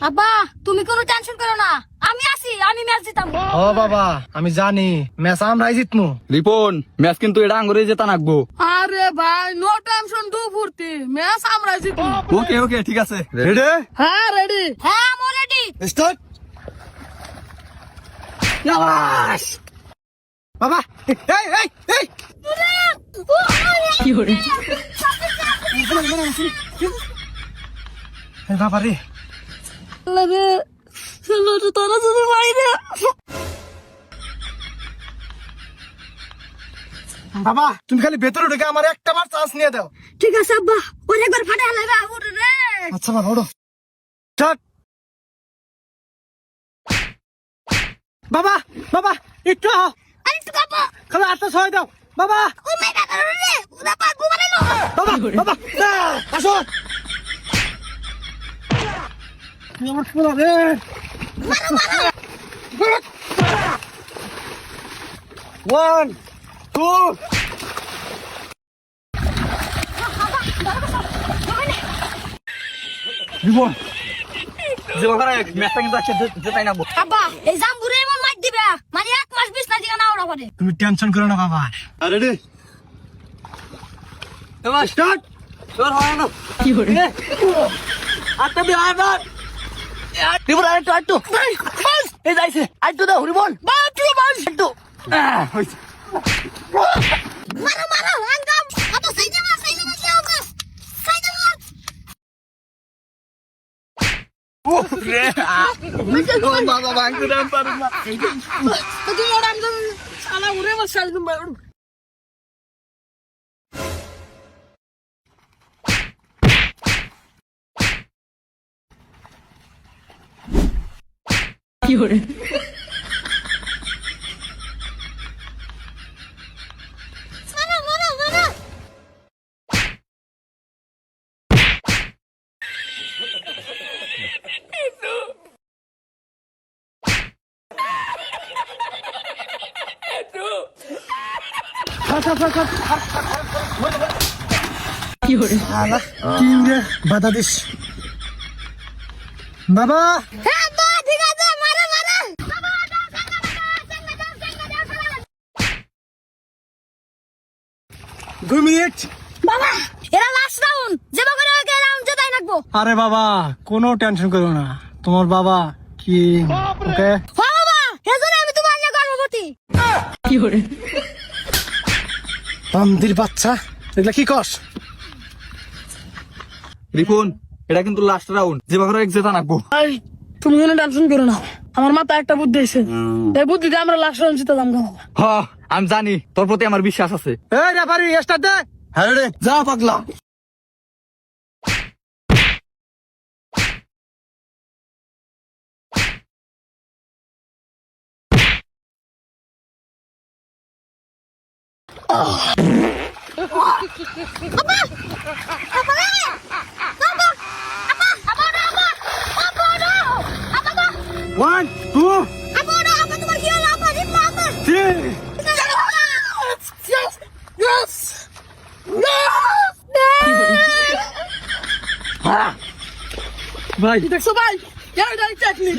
আব্বা তুমি কোনো টেনশন করো না, আমি আছি, আমি ম্যাচ জিতাম। ও বাবা আমি জানি ম্যাচ আমরাই জিতমু। রিপন ম্যাচ কিন্তু এটা আঙ্গুরে জেতা নাকবো। আরে ভাই নো টেনশন, দু ফুর্তি, ম্যাচ আমরা জিতবো। ওকে ওকে ঠিক আছে। রেডি হ্যাঁ রেডি। হ্যাঁ আমি রেডি। স্টার্ট। ইয়াস বাবা এই এই এই কি হরে এই বাবা রে আরে লোটো তোরা যদি মাইরে। বাবা তুমি খালি ভেতরে ঢুকে আমার একটা বার চান্স নিয়ে দাও। ঠিক আছে আব্বা, ওর একবার ফাটা লাগবে ওরে রে। আচ্ছা বাবা ওঠো। স্টার্ট। বাবা বাবা একটু আরে তুই কাপা খালি 8-6 দাও বাবা। ও মাই গড রে, ওরা পা ঘুমালে না। বাবা বাবা আসো আমার শোনা রে। ওয়ান টু রিপন যে বাবা ম্যাচটা কিন্তু আজকে জেতাই নাকবো। আব্বা এই জাম্বুরে এমন মার দিবে মানে 1 মাস 20 না দিকে না ওরা পারে। তুমি টেনশন করো না বাবা। রেডি এবার স্টার্ট। তোর হয় না কি হরে আটটা দি আবার রিপন আরেকটু আরেকটু এই যাইছে আরেকটু দাও রিপন বাটু বাস। একটু হইছে। মারো মারো আঙ্গাম আব্বা সাইডে মার যাও বাস সাইডে মার। রে ও বাবা ভাঙতে দাম পারুম না। তো তুই ওরা একদম সালা উড়ে বসে একদম। কি হরে মারো মারো মারো। কি হরে আলা কি রে বাধা দিস বাবা। হ্যাঁ আব্বা ঠিক আছে মারো মারো। 2 মিনিট। বাবা এরা লাস্ট রাউন্ড, যেবা করে আগে রাউন্ড জেতাই রাখবো। আরে বাবা কোনো টেনশন করো না, তোমার বাবা কি ওকে। হ্যাঁ বাবা এজন্য আমি তোমার নিয়ে গর্ববতী। কি হরে বান্দির বাচ্চা এগুলা কি কস। রিপন এটা কিন্তু লাস্ট রাউন্ড যে বাবা জেতা নাকবো। ভাই তুমি কোনো টেনশন করো না, আমার মাথায় একটা বুদ্ধি আছে, এই বুদ্ধিতে আমরা লাস্ট রাউন্ড জিতে যাবো। হ আমি জানি তোর প্রতি আমার বিশ্বাস আছে। এই রেফারি স্টার্ট দে। হ্যাঁ রে যা পাগলা। One two three. ভাই দেখছো ভাই, এটা টেকনিক।